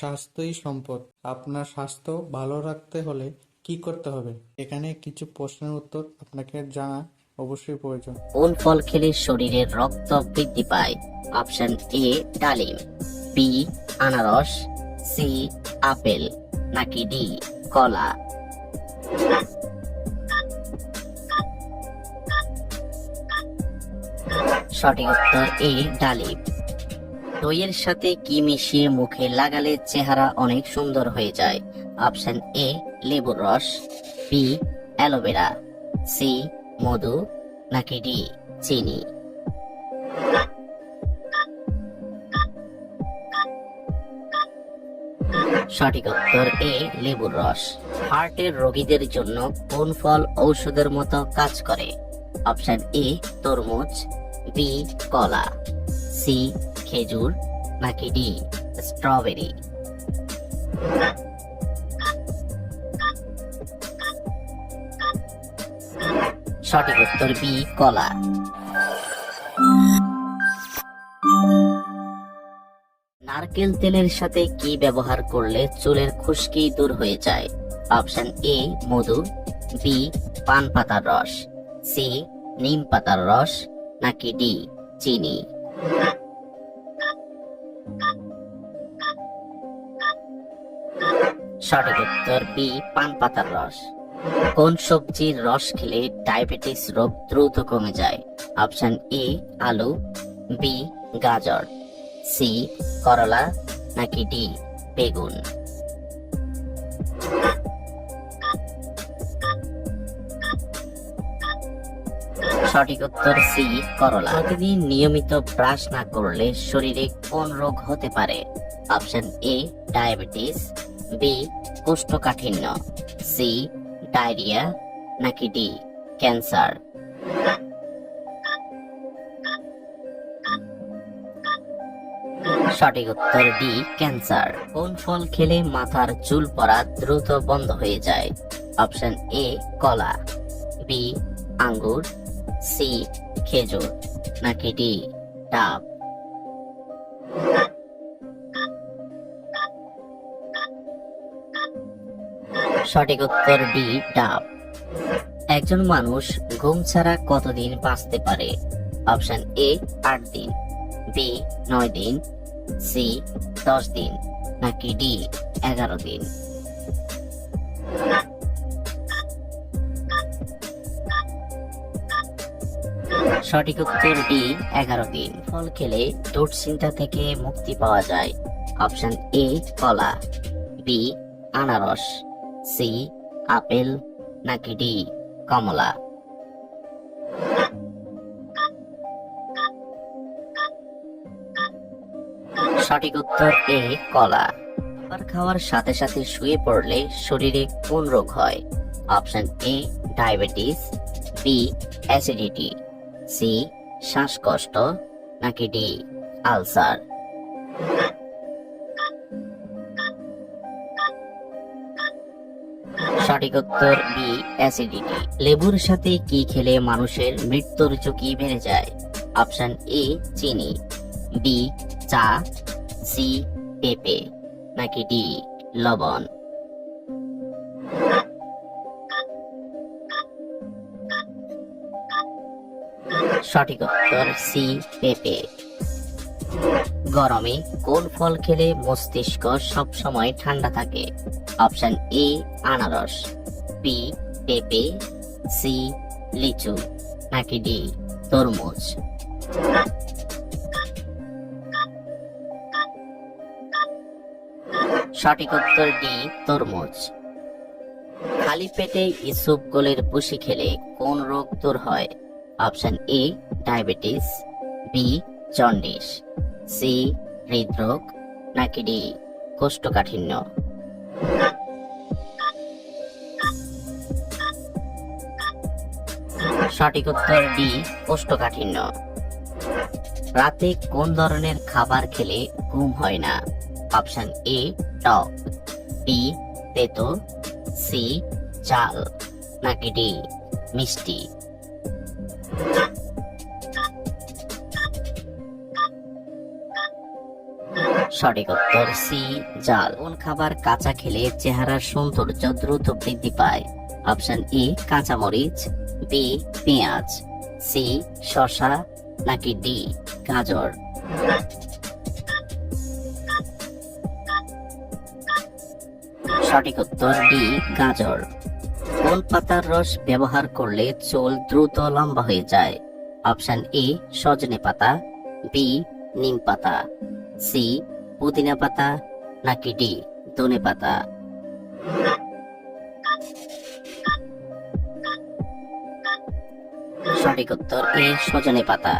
স্বাস্থ্যই সম্পদ। আপনার স্বাস্থ্য ভালো রাখতে হলে কি করতে হবে? এখানে কিছু প্রশ্নের উত্তর আপনাকে জানা অবশ্যই প্রয়োজন। কোন ফল খেলে শরীরের রক্ত বৃদ্ধি পায়? অপশন এ ডালিম, বি আনারস, সি আপেল, নাকি ডি কলা? সঠিক উত্তর এ ডালিম। দইয়ের সাথে কি মিশিয়ে মুখে লাগালে চেহারা অনেক সুন্দর হয়ে যায়? অপশন এ লেবুর রস, বি অ্যালোভেরা, সি মধু, নাকি ডি চিনি? সঠিক উত্তর এ লেবুর রস। হার্টের রোগীদের জন্য কোন ফল ঔষধের মতো কাজ করে? অপশন এ তরমুজ, বি কলা, সি খেজুর, নাকি ডি স্ট্রবেরি? সঠিক উত্তর বি কলা। নারকেল তেলের সাথে কি ব্যবহার করলে চুলের খুশকি দূর হয়ে যায়? অপশন এ মধু, বি পান পাতার রস, সি নিম পাতার রস, নাকি ডি চিনি? সঠিক উত্তর বি পান পাতার রস। কোন সবজির রস খেলে ডায়াবেটিস রোগ দ্রুত কমে যায়? অপশন এ আলু, বি গাজর, সি করলা, নাকি ডি বেগুন? সঠিক উত্তর সি করলা। প্রতিদিন নিয়মিত ব্রাশ না করলে শরীরে কোন রোগ হতে পারে? অপশন এ ডায়াবেটিস, বি কোষ্ঠকাঠিন্য, সি ডায়রিয়া, নাকি ডি ক্যান্সার? সঠিক উত্তর ডি ক্যান্সার। কোন ফল খেলে মাথার চুল পড়া দ্রুত বন্ধ হয়ে যায়? অপশন এ কলা, বি আঙ্গুর, সি খেজুর, নাকি ডি ডাব? সঠিক উত্তর ডি ডাব। একজন মানুষ ঘুম ছাড়া কতদিন বাঁচতে পারে? অপশন এ 8 দিন, বি 9 দিন, সি 10 দিন, নাকি ডি 11 দিন? সঠিক উত্তর ডি 11 দিন। ফল খেলে দুশ্চিন্তা থেকে মুক্তি পাওয়া যায়? অপশন এ কলা, বি আনারস, সি আপেল, নাকি ডি কমলা? সঠিক উত্তর এ কলা। খাবার খাওয়ার সাথে সাথে শুয়ে পড়লে শরীরে কোন রোগ হয়? Option A diabetes, B acidity, C শ্বাসকষ্ট, নাকি ডি আলসার? সঠিক উত্তর বি অ্যাসিডিটি। লেবুর সাথে কি খেলে মানুষের মৃত্যুর ঝুঁকি বেড়ে যায়? অপশন এ চিনি, বি চা, সি পেঁপে, নাকি ডি লবণ? সঠিক উত্তর সি পেঁপে। গরমে কোন ফল খেলে মস্তিষ্ক সবসময় ঠান্ডা থাকে? অপশন এ আনারস, বি পেঁপে, সি লিচু, নাকি ডি তরমুজ? সঠিক উত্তর ডি তরমুজ। খালি পেটে ইসবগুলের ভুসি খেলে কোন রোগ দূর হয়? Option A diabetes, B jaundice, C হৃদরোগ, নাকি ডি কোষ্ঠকাঠিন্য? সঠিক উত্তর ডি কোষ্ঠকাঠিন্য। রাতে কোন ধরনের খাবার খেলে ঘুম হয় না? অপশন এ টক, বি তেতো, সি চাল, নাকি ডি মিষ্টি? সঠিক উত্তর সি জাল। কোন খাবার কাঁচা খেলে চেহারার সৌন্দর্য দ্রুত বৃদ্ধি পায়? অপশন ই কাঁচামরিচ, বি পেঁয়াজ, সি শসা, নাকি ডি গাজর? সঠিক উত্তর ডি গাজর। কোন পাতার রস ব্যবহার করলে চুল দ্রুত লম্বা হয়ে যায়? অপশন এ সজনে পাতা, বি নিম পাতা, সি পুদিনা পাতা, নাকি ডি ধনে পাতা? সঠিক উত্তর এ সজনে পাতা।